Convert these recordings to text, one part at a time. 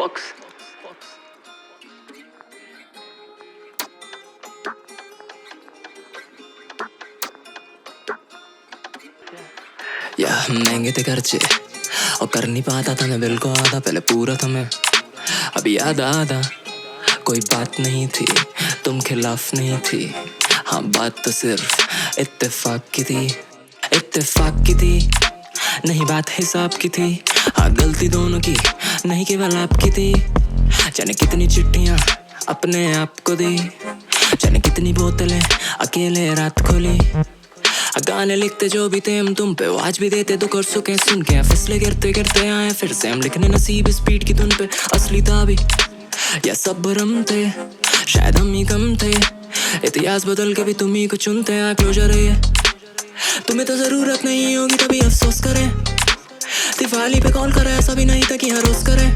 fucks. या महंगे थे खर्चे और कर नहीं पाता था मैं बिल को आधा, पहले पूरा था मैं अभी आधा कोई बात नहीं थी, तुम खिलाफ नहीं थी, हाँ बात तो सिर्फ इत्तेफाक की थी, इत्तेफाक की थी, नहीं बात हिसाब की थी, हाँ गलती दोनों की नहीं केवल आपकी थी। जाने कितनी चिट्ठियाँ अपने आप को दी, जाने कितनी बोतलें अकेले रात खोली, गाने लिखते जो भी थे हम तुम पे, वो आज भी देते दुख और सुख सुन के, फैसले गिरते गिरते आए फिर से हम लिखने नसीब स्पीड की धुन पे, असली था भी या सब भ्रम थे, शायद हम ही कम थे, इतिहास बदल के भी तुम ही को चुनते हैं, क्लोजर है ये, तुम्हें तो जरूरत नहीं होगी तभी अफसोस करें, दिवाली पे कॉल करे ऐसा भी नहीं था कि हर रोज करें,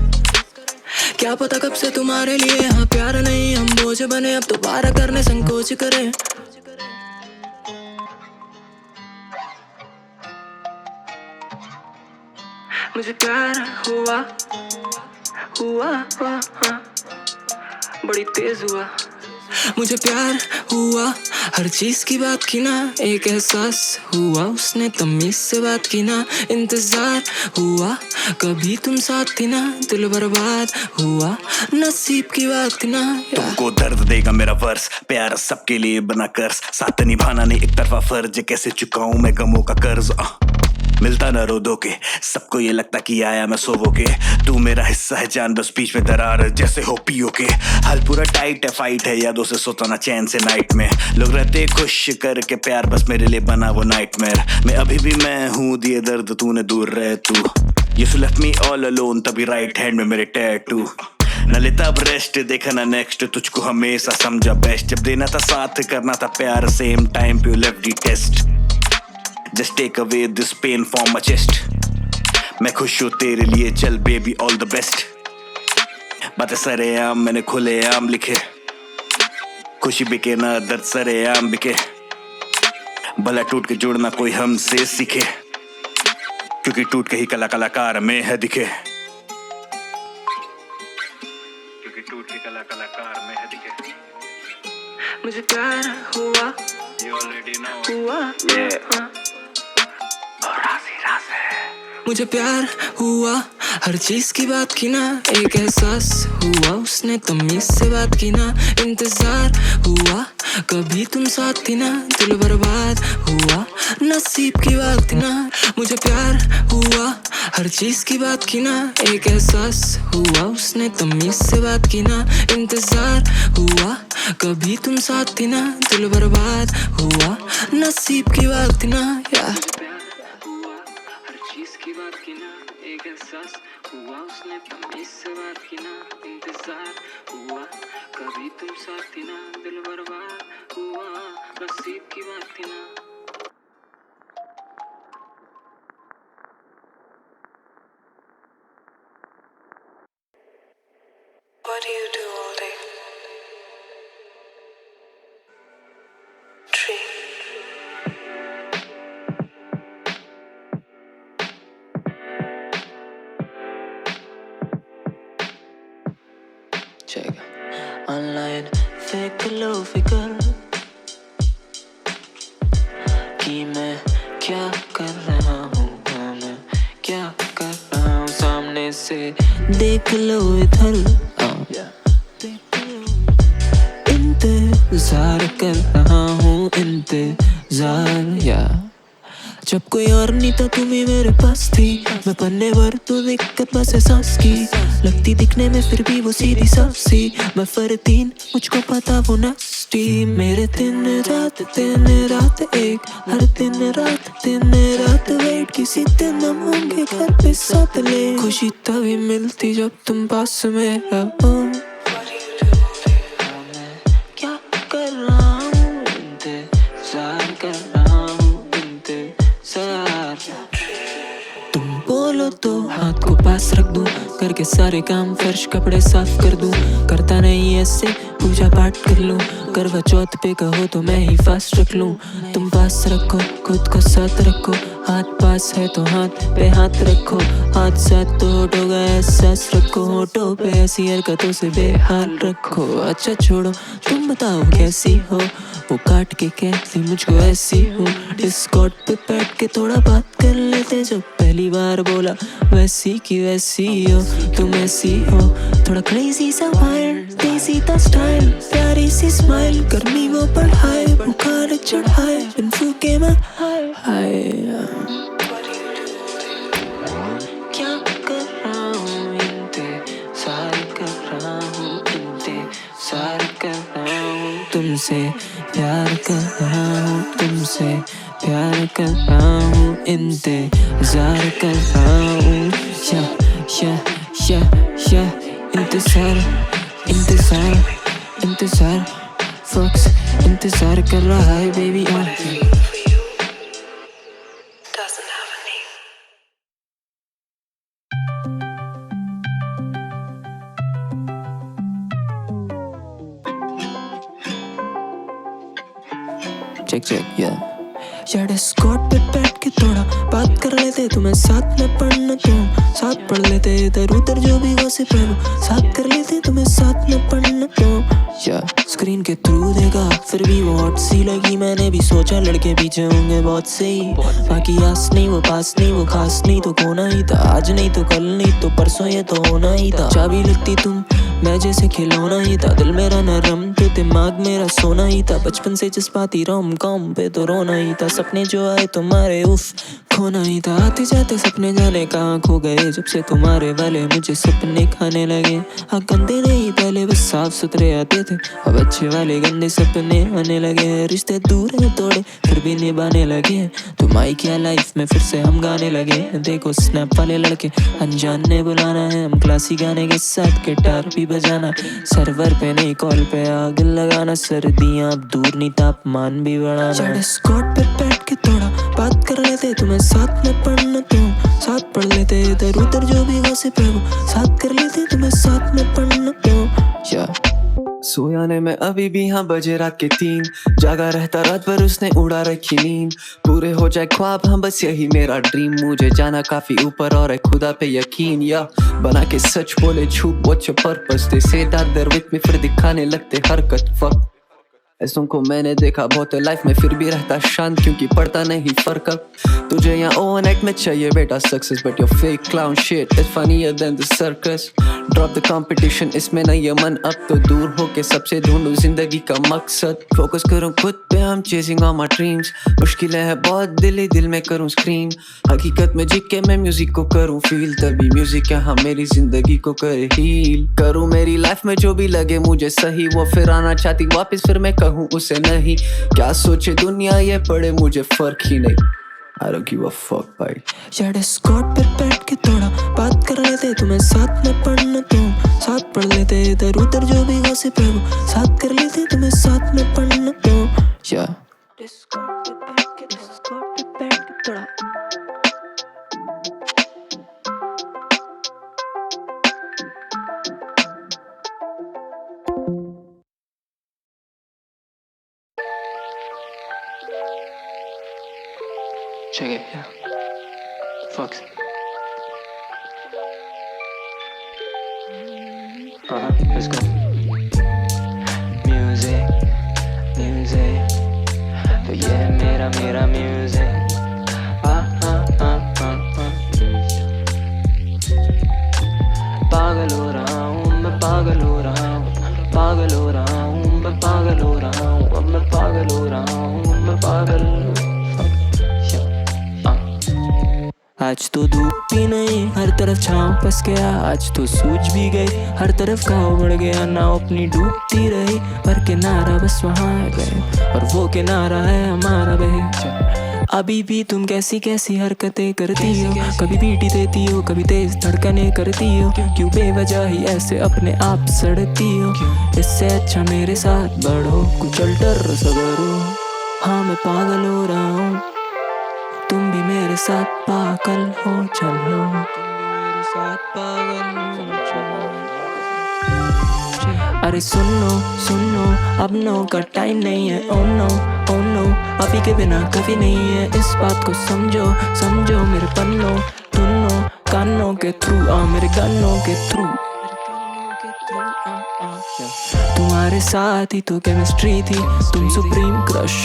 क्या पता कब से तुम्हारे लिए हाँ प्यार नहीं हम बोझ बने, अब दोबारा करने संकोच करें। मुझे प्यार हुआ बड़ी तेज हुआ, मुझे प्यार हुआ हर चीज की बात की ना, एक एहसास हुआ उसने तमीज से बात की ना, इंतजार हुआ कभी तुम साथ थी ना, दिल बर्बाद हुआ नसीब की बात थी ना। तुमको दर्द देगा मेरा वर्स, प्यार सबके लिए बना कर्ज, साथ निभाना नहीं एक तरफा फर्ज, कैसे चुकाऊं मैं गमों का कर्ज, मिलता न रो दो के, सबको ये लगता कि आया मैं सोवो के, तू मेरा हिस्सा है जान बस बीच में दरार जैसे हो पियो के, हाल पूरा टाइट है फाइट है यादों से सोता ना चैन से नाइट में, लोग रहते खुश करके प्यार बस मेरे लिए बना वो नाइटमेयर, मैं अभी भी मैं हूँ दिए दर्द तूने दूर रहे तू, You left me all alone तभी राइट हैंड में मेरे टैटू, न लेता अब रेस्ट देखा ना नेक्स्ट, तुझको हमेशा समझा बेस्ट, जब देना था साथ करना था प्यार सेम टाइम पे left the test, Just take away this pain from my chest, मैं खुश हूँ तेरे लिए चल baby all the best, बातें सरेआम मैंने खुलेआम लिखे, खुशी बिके ना दर्द सरेआम बिके, भला टूट के जुड़ना कोई हमसे सीखे, क्योंकि टूट के ही कलाकार में है दिखे, क्योंकि टूट के कलाकार में है दिखे। मुझे प्यार हुआ You already know. हुआ Yeah. और राज है। मुझे प्यार हुआ हर चीज की बात की ना, एक एहसास हुआ उसने तमीज से बात की ना, इंतजार हुआ कभी तुम साथ थी ना, दिल बर्बाद हुआ नसीब की बात थी ना, मुझे प्यार हुआ हर चीज की बात की ना, एक एहसास हुआ उसने तमीज से बात की ना, इंतजार हुआ कभी तुम साथ थी ना, दिल बर्बाद हुआ नसीब की बात थी ना, या की बात की ना, एक एहसास हुआ उसने तमीज से बात की ना, इंतजार हुआ कभी तुम साथ थी ना, दिल बर्बाद हुआ नसीब की बात थी ना। What do you do all day? Tree. Check online देख लो फिकर कि मैं क्या कर रहा हूँ, मैं क्या कर रहा हूँ, सामने से देख लो इधर, इंतजार कर रहा हूँ, इंतजार, या जब कोई और नहीं था तुम ही मेरे पास थी, मैं पन्ने भर तो दिक्कत बस एहसास की, लगती दिखने में फिर भी वो सीधी साफ सी, मैं फरतीन मुझको पता वो नस्टी, मेरे दिन रात एक, हर दिन रात वेट, किसी दिन हम होंगे घर पे साथ ले, खुशी तभी मिलती जब तुम पास में रहो, क्या कर रहा हूँ, इंतजार कर रहा हूँ, तुम बोलो तो हाथ को पास रख दूं, करके सारे काम फर्श कपड़े साफ कर दूं, करता नहीं ऐसे पूजा पाठ कर लूं, करवा चौथ पे कहो तो मैं ही फास्ट रख लूं, तुम पास रखो खुद को साथ रखो, हाथ पास है तो हाथ पे हाथ रखो, हाथ साथ तो होठों का एहसास रखो, होठों पे ऐसी हरकतों से बेहाल रखो। अच्छा छोड़ो तुम बताओ कैसी हो, वो काट के कहती मुझको ऐसी हूँ। डिस्कॉर्ड पे बैठ के थोड़ा बात कर लेते, जो पहली बार बोला वैसी की वैसी हो, तुम ऐसी हो। थोड़ा क्रेजी सा वाइल्ड, देसी सा स्टाइल, प्यारी सी स्माइल, गर्मी वो बढ़ाए, बुखार चढ़ाए, बिन फूके मैं हाय। क्या कर रहा हूँ, इंतज़ार कर रहा हूँ, इंतज़ार कर रहा हूँ, तुमसे प्यार कर रहा हूँ, तुमसे प्यार कर रहा हूँ, इंतज़ार कर रहा हूँ। या इंतज़ार इंतज़ार इंतज़ार फॉक्स इंतज़ार कर रहा है baby. Doesn't have a name. Check या डिस्कॉर्ड पे बैठ के थोड़ा बात कर लेते, तुम्हें साथ में पढ़ना तुम साथ पढ़ लेते, इधर उधर जो भी गॉसिप है वो साथ कर लेते, तुम्हें साथ में पढ़ना तुम। या स्क्रीन के थ्रू देखा फिर भी वो हॉट सी लगी, मैंने भी सोचा लड़के पीछे होंगे बहुत सही, बाकी आस नहीं वो पास नहीं वो खास नहीं तो खोना ही था, आज नहीं तो कल नहीं तो परसों ये तो होना ही था। चाबी लगती तुम मैं जैसे खिलौना ही था, दिल मेरा नरम तो दिमाग मेरा सोना ही था, बचपन से जज्बाती रोम कॉम पे तो रोना ही था, सपने जो आए तुम्हारे उफ खोना ही था, आते जाते सपने जाने कहाँ खो गए, जब से तुम्हारे वाले मुझे सपने खाने लगे। हाँ गंदे नहीं पहले बस साफ सुथरे आते थे, अब अच्छे वाले गंदे सपने आने लगे, रिश्ते दूर है थोड़े फिर भी निभाने लगे, तुम आई क्या लाइफ में फिर से हम गाने लगे। देखो स्नैप वाले लड़के अनजान ने बुलाना है, हम क्लासी गाने के साथ गिटार भी बजाना, सर्वर पे नहीं कॉल पे आग लगाना, सर्दियाँ अब दूर नहीं तापमान भी बढ़ाना। डिस्कॉर्ड पे बैठ के थोड़ा बात कर लेते, तुम्हें साथ में पढ़ना तुम साथ पढ़ लेते, इधर उधर जो भी गॉसिप है वो साथ कर लेते, तुम्हें साथ में पढ़ना तुम। सोया ने मैं अभी भी हाँ बजे रात के 3, जागा रहता रात भर उसने उड़ा रखी नींद, पूरे हो जाए ख्वाब हाँ बस यही मेरा ड्रीम, मुझे जाना काफी ऊपर और है खुदा पे यकीन, या बना के सच बोले झूठ what's your purpose, they say that there with me फिर दिखाने लगते हरकत। फक ऐसों को मैंने देखा बहुत लाइफ में फिर भी रहता शांत, क्योंकि पड़ता नहीं फर्क अब तुझे यहाँ ओवरनाइट में चाहिए बेटा success, but your fake clown shit is funnier than the circus, drop the competition इसमें नहीं है मन, अब तो दूर होके सबसे ढूंढूं जिंदगी का मकसद, फोकस करूं खुद पे I am chasing all my dreams, मुश्किलें है बहुत दिल ही दिल में करूं स्क्रीन, हकीकत में जी के मैं म्यूजिक को करूं फील, तभी म्यूजिक यहाँ मेरी जिंदगी को करे हील, करूं मेरी लाइफ में जो भी लगे मुझे सही, वो फिर आना चाहती वापस फिर मैं कहूँ उसे नहीं, क्या सोचे दुनिया ये पड़े मुझे फर्क ही नहीं, I don't give a fuck भाई। या डिस्कॉर्ड पे बैठ के थोड़ा बात कर लेते, तुम्हें साथ में पढ़ना तुम साथ पढ़ लेते, इधर उधर जो भी गॉसिप है वो साथ कर लेते, तुम्हें साथ में पढ़ना तुम। या डिस्कॉर्ड पे बैठ के थोड़ा check it, yeah. Fox. Let's go. Music. तो ये मेरा music. पागल हो रहा हूँ मैं, पागल हो रहा हूँ, पागल हो रहा हूँ मैं, पागल हो रहा हूँ, अब मैं पागल हो रहा हूँ, मैं पागल। आज तो धूप भी नहीं हर तरफ छाँव फंस गया, आज तो सूझ भी गई हर तरफ घाव बढ़ गया, नाव अपनी डूबती रही पर किनारा बस वहाँ गए, और वो किनारा है हमारा बहे। अभी भी तुम कैसी कैसी हरकतें करती हो, कभी पीटी देती हो कभी तेज धड़कने करती हो, क्यों बेवजह ही ऐसे अपने आप सड़ती हो, इससे अच्छा मेरे साथ बढ़ो कुछ अल्टर करो। हाँ मैं पागल हो रहा हूँ, तुम भी मेरे साथ पागल हो चलो, तुम भी मेरे साथ पागल हो चलो। अरे सुन लो अब नो का टाइम नहीं है, ओ नो Oh no, अभी के बिना कभी नहीं है, इस बात को समझो समझो मेरे पन्नों दोनों कानों के थ्रू मेरे कानों के थ्रू तुम्हारे साथ ही तो केमिस्ट्री थी, तुम सुप्रीम क्रश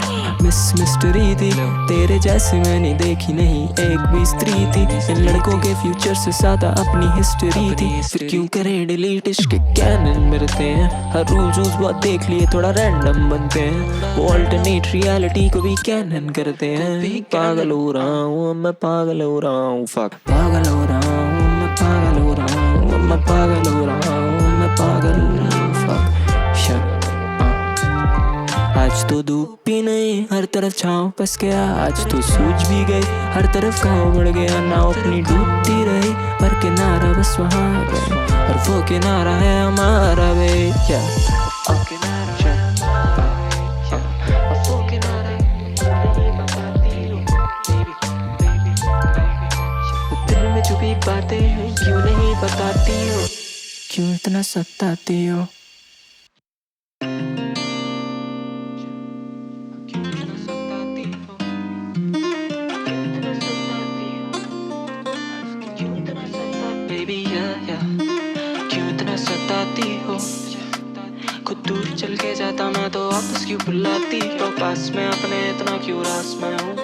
मिस मिस्ट्री थी, तेरे जैसे मैंने देखी नहीं एक भी स्त्री थी, इन लड़कों के फ्यूचर से ज्यादा अपनी हिस्ट्री थी, फिर क्यों करें डिलीट, इसके कैनन मिलते हैं, हर रूल्स बहुत देख लिए थोड़ा रैंडम बनते हैं, वो अल्टरनेट रियलिटी को भी कैनन करते हैं, पागल हो रहा हूँ मैं पागल हो रहा हूँ फक पागल हो रहा हूँ मैं पागल हो रहा हूँ मैं पागल हो रहा हूँ मैं पागल फक आज तो धूप भी नहीं हर तरफ छाँव पस गया, आज तो सूझ भी गई हर तरफ घाव बढ़ गया, नाव अपनी डूबती रही पर किनारा बस वहाँ गए, और वो किनारा है हमारा वे क्या दिल में जो भी बातें क्यों नहीं बताती हो, क्यों इतना सताती हो, क्यों इतना सताती हो, खुद दूर चल के जाता मैं तो वापस क्यों बुलाती हो, पास में अपने इतना क्यों रास में हूँ,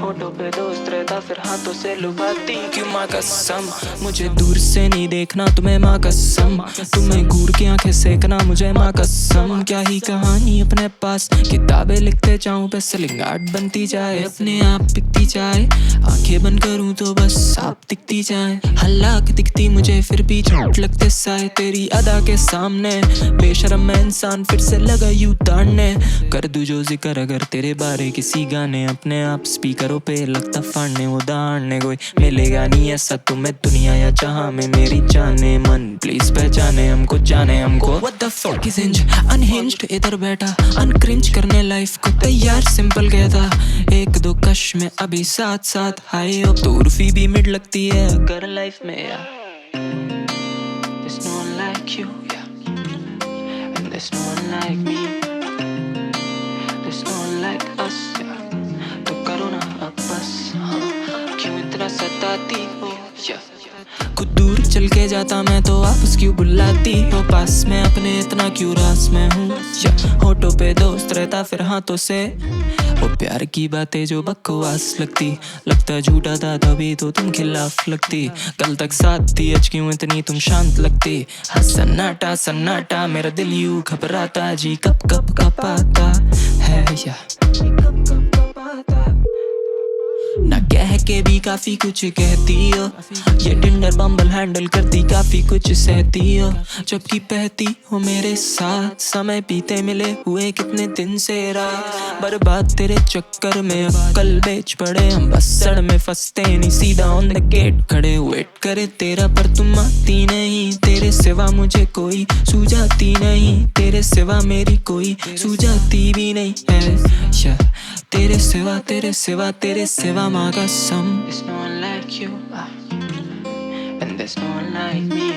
होठों पे दोस्त रहता फिर हाथों से लुभाती क्यों, माँ कसम मुझे दूर से नहीं देखना तुम्हें, माँ कसम तुम्हें घूर के आंखें सेकना मुझे, माँ कसम क्या ही कहानी अपने पास, किताबें लिखते जाऊं पे सेलिंग आर्ट बनती जाए, अपने आप बिकती जाए, आंखें बंद करूं तो बस आप दिखती जाए, हल्लाक दिखती मुझे फिर भी झूठ लगते साए, तेरी अदा के सामने बेशरम मैं इंसान फिर से लगा यूं ताड़ने, कर दूं जो जिक्र अगर तेरे बारे किसी गाने, अपने आप स्पीकर पे लगता फाड़ने वो दाड़ने, कोई मिलेगा नहीं ऐसा तुम्हें दुनिया या जहां में मेरी जाने मन, प्लीज पहचाने हमको जाने हमको, What the fuck is hinge unhinged इधर बैठा अनक्रिंज करने लाइफ को तैयार सिंपल कहता, एक दो कश में अभी साथ साथ हाई अब तो उर्फी भी मिड लगती है अगर लाइफ में यार, there's no one like you and there's no one like me, there's no one like us तो करो ना अब बस क्यों इतना सताती हो, खुद दूर चल के जाता मैं तो वापस क्यों बुलाती हो, पास में अपने इतना क्यों रास में हूँ, होठों पे दोस्त रहता फिर हाथों से, वो प्यार की बातें जो बकवास लगती, लगता झूठा था तभी तो तुम खिलाफ लगती, कल तक साथ थी आज क्यों इतनी तुम शांत लगती, हाँ सन्नाटा सन्नाटा मेरा दिल यूं घबराता जी कब कब कपाता है या ना कह के भी काफी कुछ कहती हो, ये टिंडर बम्बल हैंडल करती काफी कुछ सहती हो, जबकि बहती हो मेरे साथ, समय पीते मिले हुए कितने दिन से रात, बर्बाद तेरे चक्कर में अब कल बेच पड़े हम, बस सड़ में फंसते नहीं सीधा ऑन द गेट खड़े, वेट करे तेरा पर तुम आती नहीं, तेरे सिवा मुझे कोई सूझाती नहीं, तेरे सिवा मेरी कोई सूझाती भी नहीं है, तेरे सिवा तेरे सिवा तेरे सिवा माँ कसम, there's no one like you and there's no one like me,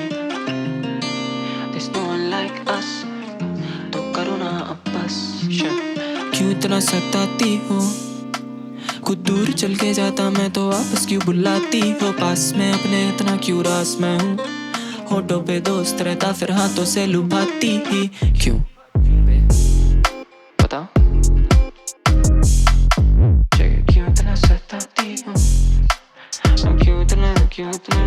there's no one like us तो करो ना अब बस क्यों इतना सताती हो, खुद दूर चल के जाता मैं तो वापस क्यों बुलाती हो, पास में अपने इतना क्यों रास में हूँ, होठों पे दोस्त रहता फिर हाथों से लुभाती ही क्यों, बताओ क्यों इतना सताती हूँ, क्यों इतना इतना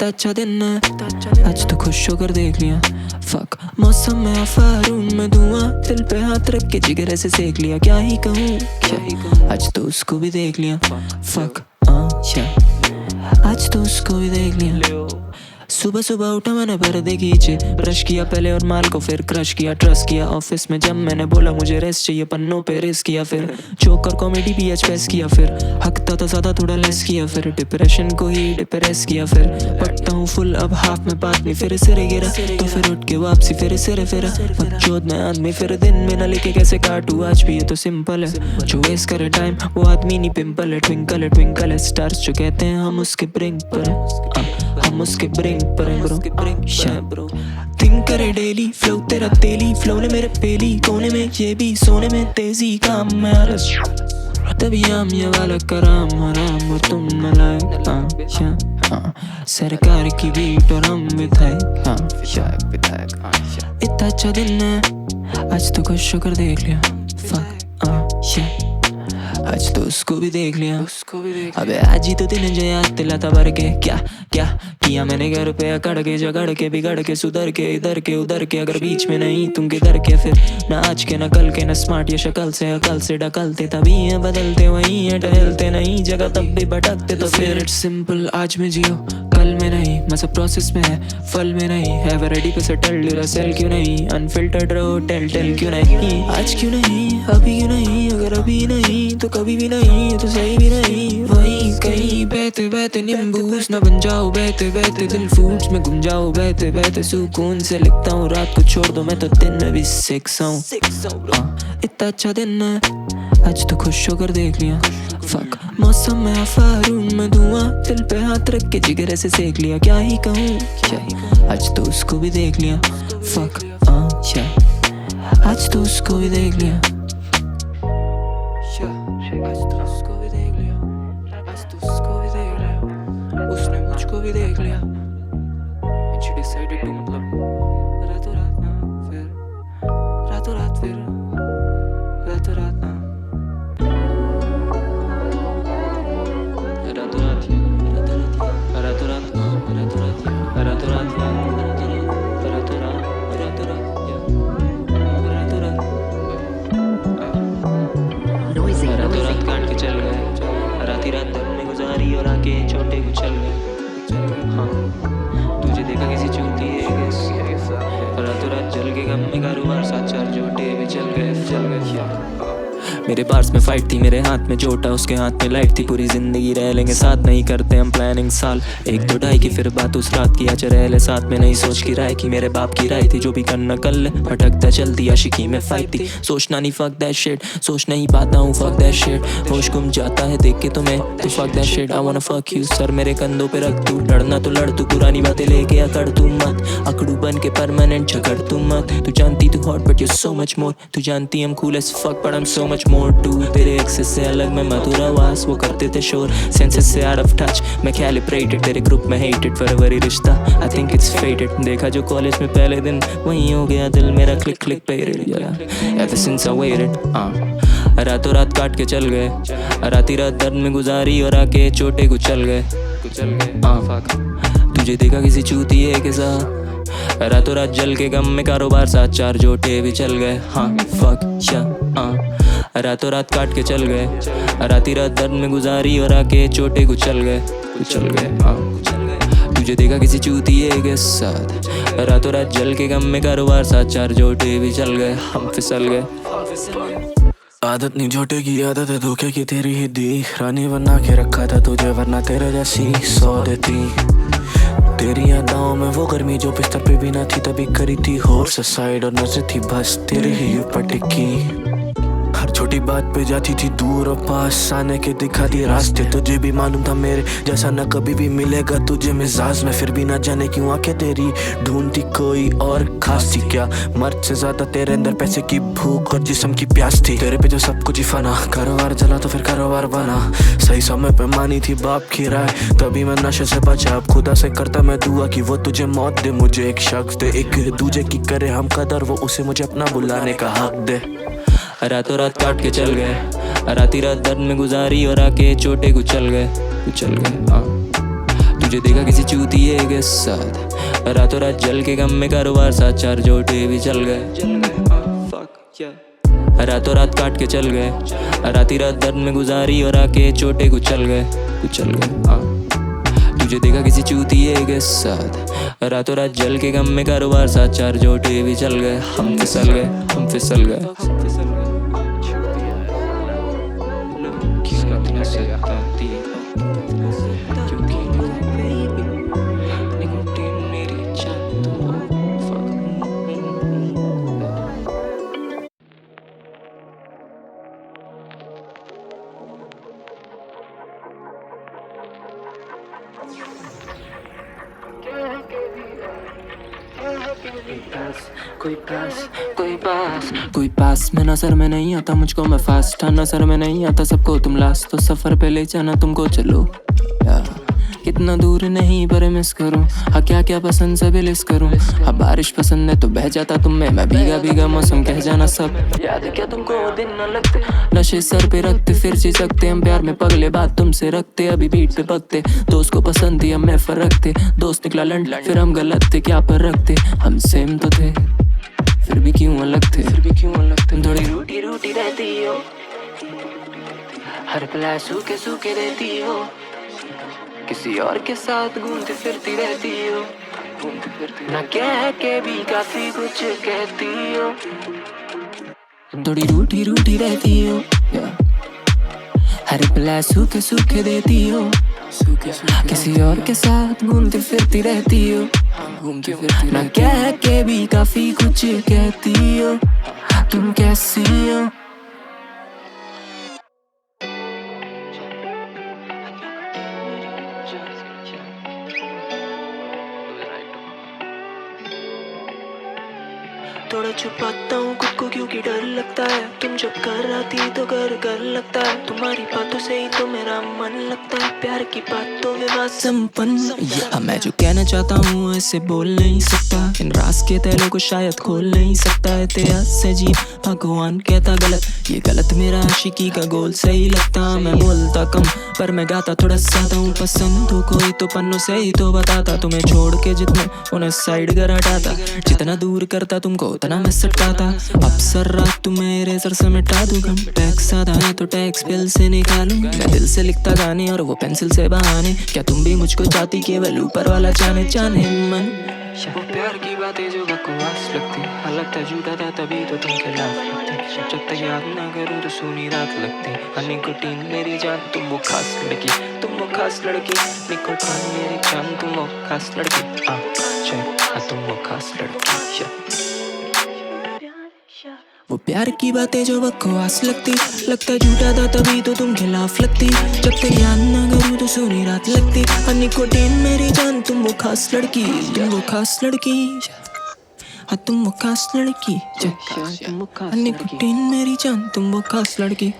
अच्छा दिन है आज तो खुश होकर देख लिया, फक मौसम में आफा रूम में धुआं, दिल पे हाथ रख के जिगरे से सेक लिया, क्या ही कहूँ आज तो उसको भी देख लिया, फक आज तो उसको भी देख लिया, सुबह सुबह उठा मैंने पर्दे खींचे, ब्रश किया पहले और माल को फिर क्रश किया, ट्रस्ट किया ऑफिस में जब मैंने बोला मुझे रेस्ट चाहिए, पन्नों पे रेस किया, फिर जोकर कॉमेडी भी एचपेस किया, फिर हकता तो ज्यादा थोड़ा लेस किया, फिर डिप्रेशन को ही डिप्रेस किया, फिर पटता हूँ फुल अब हाफ में बात नहीं, फिर सिरे गिरा तो फिर उठ के वापसी, फिर सिरे फिर बच्चों में आदमी, फिर दिन में ना लेके कैसे काटू, आज भी ये तो सिंपल है, जो वेस्ट करे टाइम वो आदमी नहीं पिंपल है, ट्विंकल है स्टार्स जो कहते हैं हम उसके ब्रिंक पर हैं, हम उसके ब्रिंक पर हैं ब्रो, थिंक करे डेली, फ्लो तेरा तेली, फ्लो ने मेरे पेली, कोने में ये भी सोने में तेजी, काम में आलस, तभी हम ये वाला कराम हराम और तुम नलायक, सरकार की बीट और हम विधायक, इतना अच्छा दिन है आज तो खुश होकर देख लिया, आज तो उसको भी देख लिया, अबे आज ही तो दिन जो याद दिलाता भर के, क्या क्या किया मैंने घर पे अकड़ के, जगड़ के, बिगड़ के, सुधर के, इधर के उधर के, अगर बीच में नहीं तुम किधर के, फिर ना आज के ना कल के, ना स्मार्ट ये शक्ल से अकल से ढकलते, तभी है बदलते वही है टहलते, नहीं जगह तब भी भटकते, तो फिर इट्स सिंपल आज में जियो कल में नहीं, मजा प्रोसेस में है फल में नहीं, है रेडी पे सेटल सेल क्यों नहीं, अनफिल्टर्ड रहो टेल क्यों नहीं, आज क्यों नहीं अभी क्यों नहीं, अगर अभी नहीं तो कभी भी नहीं, तो सही भी नहीं, वही कहीं बहते बहते नींबूस न बन जाओ, बहते बहते दिल फूट्स में गुम जाओ, बहते बहते सुकून से लिखता हूँ, रात को छोड़ दो मैं तो दिन में भी सीखता हूँ, इतना अच्छा दिन है आज तो खुश होकर देख लिया, फक मौसम में रूम में धुआं, दिल पे हाथ रख के जिगरे से सेक लिया, क्या ही कहूँ आज तो उसको भी देख लिया, फक आज तो उसको भी देख लिया, आज तो उसको भी देख लिया, आज तो उसको भी देख लिया, उसने मुझको भी देख लिया, and she decided to मतलब रातों रात ना, फिर रातों रात, फिर रातों रात ना, रातों रात, रातों रात, रातों रात, रातों रात, रात धन में गुजारी और आके छोटे कुचल गए, हाँ तुझे देखा किसी चूती है रातों रात जल के गम में कारोबार, साथ चार जोटे भी चल गए। मेरे पार्स में फाइट थी, मेरे हाथ में चोटा, उसके हाथ में लाइट थी, पूरी जिंदगी रह लेंगे साथ, नहीं करते हम प्लानिंग साल एक दो ढाई की, फिर बात उस रात की, अच्छा रह ले साथ में, नहीं सोच की राय की, मेरे बाप की राय थी, जो भी करना कर ले, भटकता चलती आशिकी में फाइट थी, सोचना नहीं फक दैट शिट, सोच नहीं पाता हूँ फक दैट शिट, होश गुम जाता है देख के तुम्हें तो fuck that shit, I वांना fuck you, sir मेरे कंधों पे रख तू, लड़ना तो लड़ तू, पुरानी बातें लेके अकड़ तू मत, अकड़ू बन के परमानेंट झगड़ तू मत, तू जानती तू hot but you so much more, तू जानती हम cool as fuck but I am so much more too, तेरे एक्सेस से अलग मैं मधुर आवाज, वो करते थे शोर, सेंसेस से आउट ऑफ टच, मैं कैलिब्रेटेड, तेरे ग्रुप में हेटेड, फॉरएवर रिश्ता आई थिंक इट्स फेटेड, देखा जो कॉलेज में पहले दिन वहीं हो गया दिल मेरा click click parade, ever since I waited, रातों रात काट के चल गए, राती रात दर्द में गुजारी और आके छोटे कुचल गए, तुझे देखा किसी चूतिए के साथ, रातों रात जल के गम में कारोबार, साथ चार जोटे भी चल गए, हाँ फक रातों रात काट के चल गए, राती रात दर्द में गुजारी और आके छोटे कुचल गए, तुझे देखा किसी चूतिए के साथ, रातों रात जल के गम में कारोबार, साथ चार जोटे भी चल गए, हम फिसल गए। आदत नहीं झोटे की, आदत है धोखे की, तेरी ही दी रानी बना के रखा था तुझे, वरना तेरे जैसी 100 देती, तेरी यादाओं में वो गर्मी जो बिस्तर पे भी ना थी, तभी करी थी होर्स साइड और नजर थी बस तेरे ही ऊपर टिकी, हर छोटी बात पे जाती थी दूर और पास आने के दिखाती रास्ते, तुझे भी मालूम था मेरे जैसा न कभी भी मिलेगा तुझे मिजाज में, फिर भी ना जाने क्यों आंखें तेरी ढूंढती कोई और खास थी, क्या मर्द से ज्यादा तेरे अंदर पैसे की भूख और जिस्म की प्यास थी, तेरे पे जो सब कुछ ही फना, कारोबार चला तो फिर कारोबार बना, सही समय पे मानी थी बाप की राय, तभी मैं नशे से बचा, अब खुदा से करता मैं दुआ कि वो तुझे मौत दे, मुझे एक शख्स दे, एक दूजे की करे हम कदर, वो उसे मुझे अपना बुलाने का हक दे, रातों रात काट के चल गए, राती रात दर्द में गुजारी और आके छोटे कुचल गए, तुझे देखा किसी चूतिए के साथ, रातों रात जल के गम में कारोबार, साथ चार जोटे भी चल गए, रातों रात काट के चल गए, राती रात दर्द में गुजारी और आके छोटे कुचल गए, तुझे देखा किसी चूतिए के साथ, रातों रात जल के गम में कारोबार साथ, चार जोटे भी चल गए, हम फिसल गए, हम फिसल गए। कोई पास में नजर में नहीं आता, मुझको मैं फास्ट, हाँ नजर में नहीं आता सबको तुम लास्ट, तो सफर पे ले जाना तुमको चलो। कितना दूर नहीं पर मिस करूं, हाँ क्या क्या पसंद से भी लिस्ट करूं, हाँ बारिश पसंद है तो बह जाता तुम में, मैं भीगा भीगा मौसम कह जाना सब। याद है क्या तुमको वो दिन न लगते, नशे सर पे रखते फिर चिचकते, हम प्यार में पगले बात तुमसे रखते, अभी बीट पे पकते, दोस्त को पसंद थी हम में फर्क थे, दोस्त निकला लंड फिर हम गलत थे, क्या पर रखते हम सेम तो थे, फिर भी क्यों अलग थे, फिर भी क्यों अलग थे। थोड़ी रूठी रूठी रहती हो, हर पल सूखे सूखे रहती हो, किसी और के साथ घूमती फिरती रहती हो, घूमती फिरती ना कह के भी काफी कुछ कहती हो, थोड़ी रूठी रूठी रहती हो, हर पल सूखे सूखे देती हो, किसी और के साथ घूमती फिरती रहती हो, घूमती फिरती ना कह के भी काफी कुछ कहती हो, तुम कैसी हो। थोड़ा छुपाता हूँ खुद को क्योंकि डर लगता है, तुम जब कर आती तो कर लगता है, तुम्हारी बातों से ही तो मेरा मन लगता है, प्यार की बातों में बात संपन्न। मैं जो कहना चाहता हूँ ऐसे बोल नहीं सकता, इन राज के तैलों को शायद खोल नहीं सकता, इतिहास से जी भगवान कहता गलत, ये गलत मेरा आशिकी का गोल सही लगता, मैं बोलता कम पर मैं गाता थोड़ा ज्यादा हूँ, पसंद हो कोई तो पन्नों से ही तो बताता, तुम्हें छोड़ के जितने उन्हें साइड कर हटाता, जितना दूर करता तुमको उतना मैं सटाता, अब सर रात तुम मेरे सर से मिटा दूंगा, टैक्स आधा है तो टैक्स बिल से निकालूं, मैं दिल से लिखता गाने और वो पेंसिल से बहाने, क्या तुम भी मुझको चाहती केवल ऊपर वाला जाने जाने मन। वो प्यार की बातें जो बकवास लगती, लगता झूठा था तभी तो तुम खिलाफ लगती, जब तक याद ना करूँ तो सोनी रात लगती, निकोटीन मेरी जान तुम वो खास लड़की, तुम वो खास लड़की, निकोटीन मेरी जान तुम वो खास लड़की, तुम वो खास लड़की। वो प्यार की बातें जो बकवास लगती, लगता झूठा था तभी तो तुम खिलाफ लगती, जब तक याद ना करूँ तो सोनी रात लगती, निकोटीन मेरी जान तुम वो खास लड़की, तुम वो खास लड़की, हाँ तुम वो खास लड़की, निकोटीन मेरी जान तुम वो खास लड़की।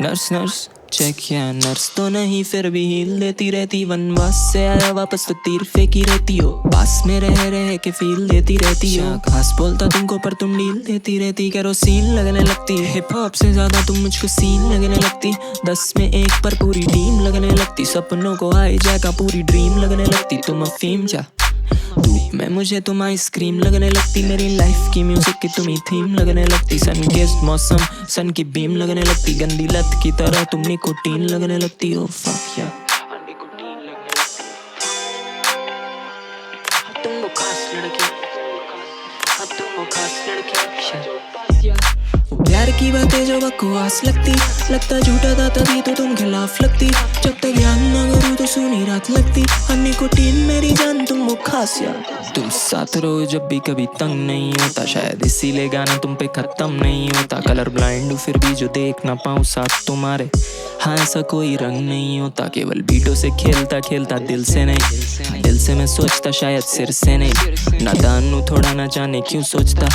नर्स नर्स चेक या नर्स तो नहीं फिर भी हील देती रहती, वनवास से आया वापस तो तीर फेंकी रहती हो, पास में रह के फील देती रहती हो, खास बोलता तुमको पर तुम डील देती रहती, केरोसिन लगने लगती, हिप हॉप से ज्यादा तुम मुझको सीन लगने लगती, 10 में 1 पर पूरी टीम लगने लगती, सपनों को हाई जैका पूरी ड्रीम लगने लगती, तुम अफीम जा धूप में मुझे तुम आइसक्रीम लगने लगती, मेरी लाइफ की म्यूजिक की तुम ही थीम लगने लगती, सन के मौसम सन की बीम लगने लगती, गंदी लत की तरह तुम निकोटीन लगने लगती हो, फक या तुम वो खास लड़की, तुम वो खास लड़की। वो प्यार की बातें जो बकवास लगती, लगता झूठा था तभी तो तुम खिलाफ लगती, जब तक याद ना करूँ तो सोनी रात लगती, निकोटीन मेरी जान तुम वो खास यार, तुम साथ रहो जब भी कभी तंग नहीं होता, शायद इसीलिए गाना तुम पे खत्म नहीं होता, कलर ब्लाइंड फिर भी जो देख ना पाऊँ साथ तुम्हारे, हाँ ऐसा कोई रंग नहीं होता, केवल बीटों से खेलता खेलता दिल से नहीं, दिल से मैं सोचता शायद सिर से नहीं, नादान हूँ थोड़ा ना जाने क्यों सोचता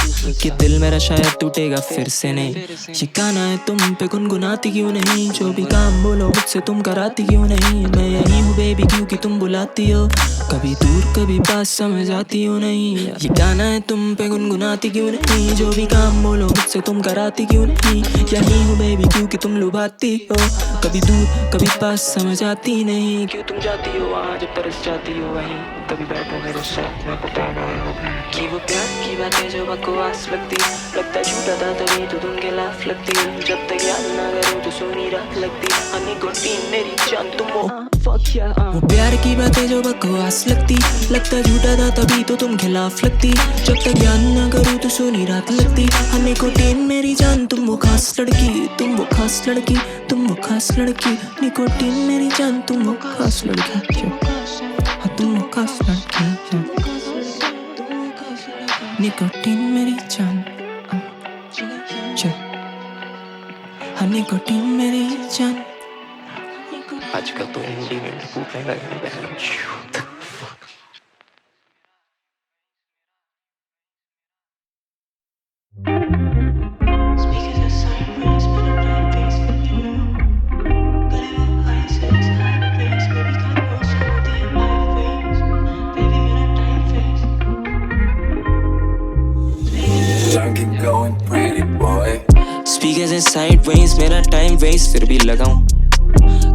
कि दिल मेरा शायद टूटेगा फिर से नहीं, ये गाना है तुम पे गुनगुनाती क्यों नहीं, जो भी काम बोलो मुझसे तुम कराती क्यों नहीं, मैं यही हूँ बेबी क्योंकि तुम बुलाती हो, कभी दूर कभी पास समझ आती हो नहीं, ये गाना है तुम पे गुनगुनाती क्यों नहीं, जो भी काम बोलो मुझसे तुम कराती क्यों नहीं, यही हूँ बेबी क्योंकि तुम लुभाती हो, कभी दूर कभी पास समझ आती नहीं, क्यों तुम जाती हो वहाँ जब तरस जाती हो वहीं, कभी बैठो मेरे साथ में बताना कि वो प्यार की बातें जो बकवास लगती, लगता झूठा था तभी तो तुम खिलाफ लगती, जब तक याद ना करूँ तो सोनी रात लगती, निकोटीन मेरी जान तुम वो वो प्यार की बातें जो बकवास लगती, लगता झूठा था तभी तो तुम खिलाफ लगती। जब तक ज्ञान ना करूँ तो सोनी रात लगती। हमें को टेन मेरी जान, तुम वो खास लड़की, तुम वो खास लड़की, तुम वो खास लड़की। निकोटीन मेरी जान, तुम वो खास लड़की, तुम वो खास लड़की। निकोटीन मेरी जान, निकोटीन मेरी जान। आजकल तो हिंदी में पूछने लगे। Speakers and sideways, मेरा time waste फिर भी लगाऊं।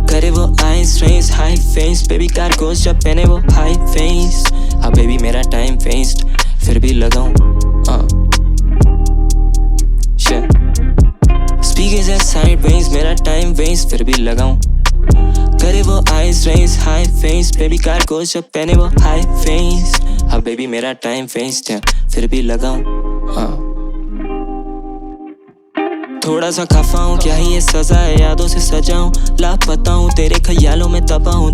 करे वो eyes raise high face, baby car goes जब पहने वो high face। हाँ baby मेरा time waste फिर भी लगाऊं। Speakers and sideways, मेरा time waste फिर भी लगाऊं। करे वो eyes raise high face, baby car goes जब पहने वो high face। हाँ baby मेरा time waste फिर भी लगाऊं। थोड़ा सा खफा हूँ, क्या ही ये सजा है, यादों से सजाऊं। लापता हूँ तेरे ख्यालों में तपा हूँ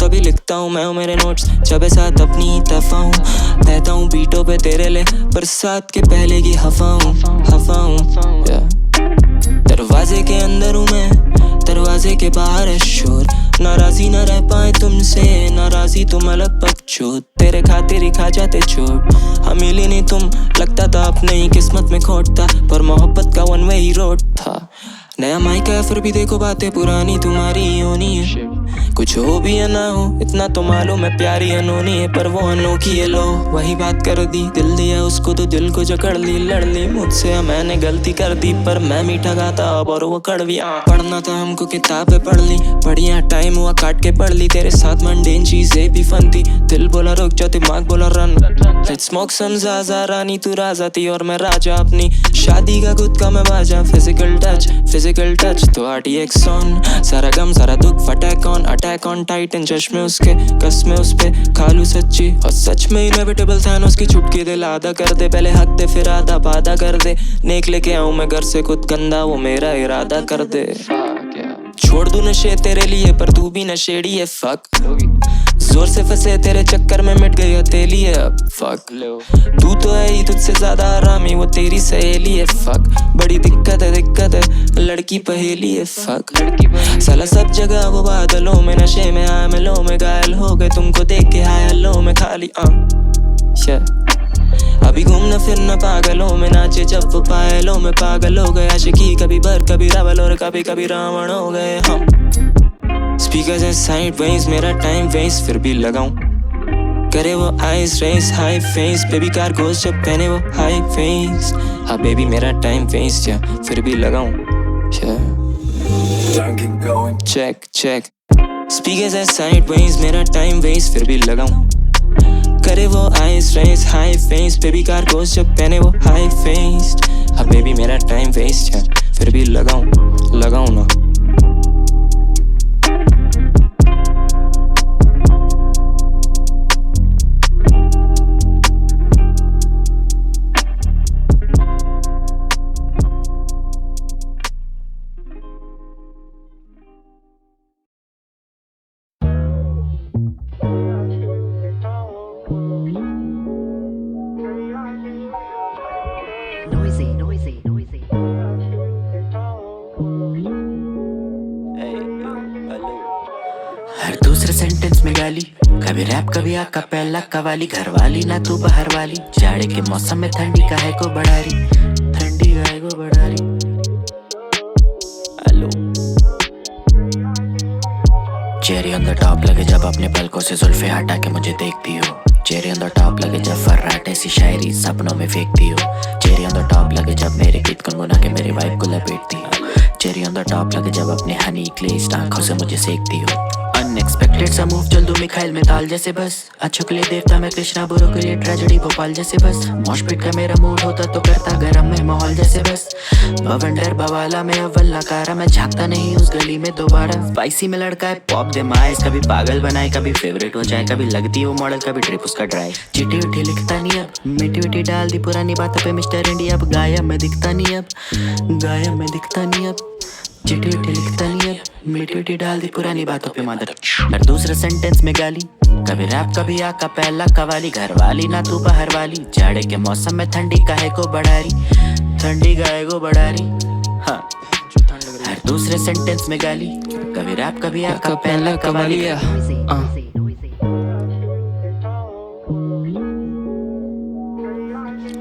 तभी लिखता हूँ मैं हूँ मेरे नोट्स जब साथ अपनी ही दफा हूँ। बहता हूँ बीटों पे तेरे लिए, बरसात के पहले की हवा हूँ। दरवाजे के अंदर हूँ मैं, दरवाजे के बाहर है शोर। नाराजी न रह पाए तुमसे, नाराजी तुम अलग बकचोद। तेरे खातिर ही खा जाते चोट, हम मिली नहीं तुम, लगता था अपने ही किस्मत में खोट था। पर मोहब्बत का वन वे ही रोड था। नया माइक है फिर भी देखो बातें पुरानी तुम्हारी ही होनी है। कुछ हो भी या ना हो इतना तो मालूम है, प्यारी अनोनी है पर वो अनोखी है। लो वही बात कर दी, दिल दिया उसको तो दिल को जकड़ ली। लड़ ली मुझसे मैंने गलती कर दी, पर मैं मीठा गाता अब और वो कड़वी। पढ़ना था हमको किताबें पढ़ ली, बढ़िया टाइम हुआ काट के पढ़ ली। तेरे साथ मंडेन चीजें भी फन थी, दिल बोला रुक जा दिमाग बोला रन। लेट्स स्मोक सम ज़ाज़ा, रानी तू राजा थी और मैं राजा। अपनी शादी का खुद का मैं बाजा। फिजिकल टच तो RTX ऑन, सारा गम सारा दुख फटैक ऑन। अटैक ऑन टाइटन चश्मे उसके, कसमें उस पे खालू सच्ची। और सच में इनएविटेबल था उसकी छुटकी। दिल आधा कर दे पहले हक दे, फिर आधा बाधा कर दे। नेक लेके आऊं मैं घर से खुद गंदा, वो मेरा इरादा कर दे। छोड़ दूं नशे तेरे लिए पर तू भी नशेड़ी है। फक जोर से फंसे तेरे चक्कर में मिट गई हथेली है अब। फक तू तो है ही तुझसे ज्यादा आरामी, वो तेरी सहेली है। फक बड़ी दिक्कत है लड़की पहेली है। फक साला सब जगह वो बादलों में, नशे में आया मिलों में घायल हो गए। तुमको देख के हायलों में खाली अभी घूमना फिरना पागलों में, नाचे जब वो पायलों में। पागल हो गए आशिकी, कभी बर कभी रावल और कभी रावण हो गए हम। स्पीकर्स एंड साइडवेज, मेरा टाइम वेस्ट फिर भी लगाऊं। करे वो eyes race high face, baby car goes जब पहने वो हाई फेस। हाँ बेबी मेरा टाइम वेस्ट या फिर भी लगाऊं। चेक स्पीकर्स एंड साइडवेज, मेरा टाइम वेस्ट फिर भी लगाऊं। करे वो eyes race high face, baby car goes जब पहने वो हाई फेस। हाँ बेबी मेरा टाइम वेस्ट या फिर भी लगाऊं ना। हर दूसरे सेंटेंस में गाली, कभी रैप कभी आका पहला कवाली। घर वाली ना तू बाहर वाली, जाड़े के मौसम में ठंडी काहे को बढ़ा रही, ठंडी काहे को बढ़ा रही। Hello cherry on the top लगे जब अपने पलकों से जुल्फे हटा के मुझे देखती हो। चेरी ऑन द टॉप लगे जब फर्राटे सी शायरी सपनों में फेंकती हो। चेरी ऑन द टॉप लगे जब मेरे गीत गुनगुना के मेरी वाइब को लपेटती हो। चेरी ऑन द टॉप लगे जब अपने हनी ग्लेज्ड आंखों से मुझे सेकती हो। अनएक्सपेक्टेड सा मूव चल दूं मिखाइल में ताल जैसे बस अच्छों के लिए देवता मैं कृष्णा बुरों के लिए ट्रेजेडी भोपाल जैसे बस मॉशपिट का मेरा मूड होता तो करता गरम में माहौल जैसे बस बवंडर बवाला में अव्वल नकारा मैं झांकता नहीं उस गली में दोबारा स्पाइसी में लड़का है पॉप दे माइस कभी पागल बनाए कभी फेवरेट हो जाए कभी लगती हो मॉडल कभी ट्रिप उसका ड्राई चिट्ठी उठी लिखता नहीं अब मिट्टी विट्टी डाल दी पुरानी बातों पे मिस्टर इंडिया अब गायब मैं दिखता नहीं अब गायब मैं दिखता नहीं अब चिट्ठी विट्ठी लिखता नहीं अब मिट्टी विट्टी डाल दी पुरानी बातों पे मदर हर दूसरे सेंटेंस में गाली कभी रैप कभी आका पहला कवाली घर वाली ना तू बाहर वाली जाड़े के मौसम में ठंडी काहे को बढ़ा रही ठंडी काहे को बढ़ा रही हाँ हर दूसरे सेंटेंस में गाली कभी रैप कभी आका पहला कवाली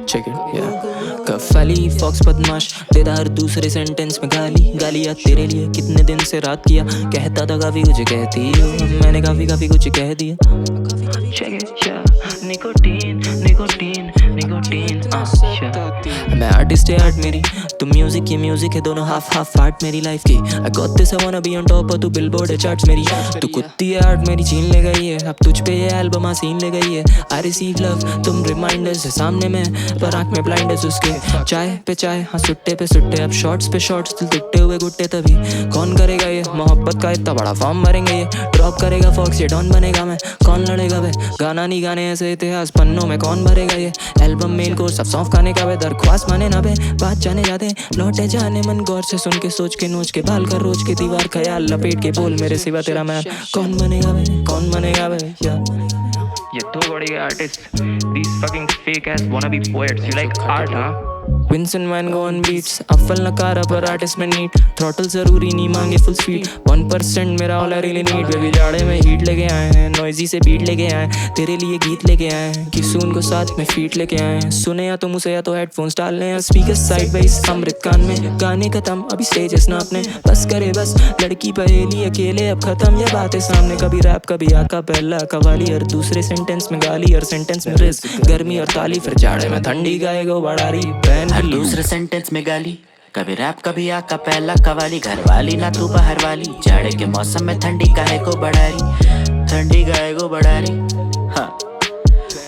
Check it, yeah. कफाली फॉक्स बदमाश तेरा हर दूसरे सेंटेंस में गाली गालियाँ तेरे लिए कितने दिन से रात किया कहता था काफी कुछ कहती हो मैंने काफी कुछ कह दिया Check it, yeah. Nicotine nicotine nicotine मैं आर्टिस्ट है आर्ट मेरी तू म्यूजिक ये म्यूजिक है दोनों हाफ पार्ट मेरी लाइफ की I got this I wanna be on top और तू बिलबोर्ड है चार्ट्स मेरी तू कुत्ती है आर्ट मेरी छीन ले गई है अब तुझ पे ये एल्बम सीन ले गई है I receive love तुम रिमाइंडर्स है सामने में पर आँख में ब्लाइंडर्स उसके चाय पे चाय हाँ सुट्टे पे सुट्टे अब शॉर्ट्स पे शॉर्ट्स दिल टूटे हुए गुट्टे तभी कौन करेगा ये मोहब्बत का इतना बड़ा फॉर्म भरेंगे ये ड्रॉप करेगा फॉक्स ये डॉन बनेगा मैं कौन लड़ेगा वे गाना नहीं गाने ऐसे इतिहास पन्नों में कौन भरेगा ये एल्बम मेल को सब सौंफ खाने का वे दरख्वास्त माने ना बे बात जाने जाते लौटे जाने मन गौर से सुन के सोच के नोच के बाल कर रोज के दीवार ख्याल लपेट के बोल मेरे सिवा तेरा मैं कौन बनेगा वे या You two body artists, these fucking fake ass wannabe poets. You like art, huh? Vincent van Gogh on beats अफल नकारा पर आर्टिस्ट में नीट थ्रॉटल जरूरी नहीं मांगे फुल स्पीड 1% मेरा all I really need baby जाड़े में हीट लेके आए हैं नॉइजी से बीट लेके आए तेरे लिए गीत लेके आए हैं किसून को साथ में फीट लेके आए हैं सुने या तो मुझे या तो हेडफोन्स डालने हैं स्पीकर साइड वाइज अमृत कान में गाने खत्म अभी स्टेजेस ना अपने बस करे बस लड़की पहेली अकेले अब खत्म ये बातें सामने कभी रैप कभी आका पहला कवाली हर दूसरे सेंटेंस में गाली हर सेंटेंस में रिस्क गर्मी और ताली फिर जाड़े में ठंडी गाए गो बढ़ा रही बहन हर दूसरे सेंटेंस में गाली कभी रैप कभी आका पहला कवाली घर वाली ना तू बाहर वाली जाड़े के मौसम में ठंडी काहे को बढ़ा रही ठंडी काहे को बढ़ा रही हाँ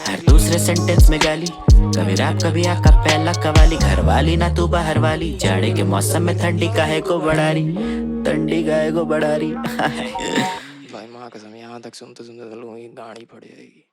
हर दूसरे सेंटेंस में गाली कभी रैप कभी आका पहला कवाली घर वाली ना तू बाहर वाली जाड़े के मौसम में ठंडी काहे को बढ़ा रही ठंडी काहे को बढ़ा रही भाई माँ कसम यहाँ तक सुनते सुनते गाड़ी पड़ जाएगी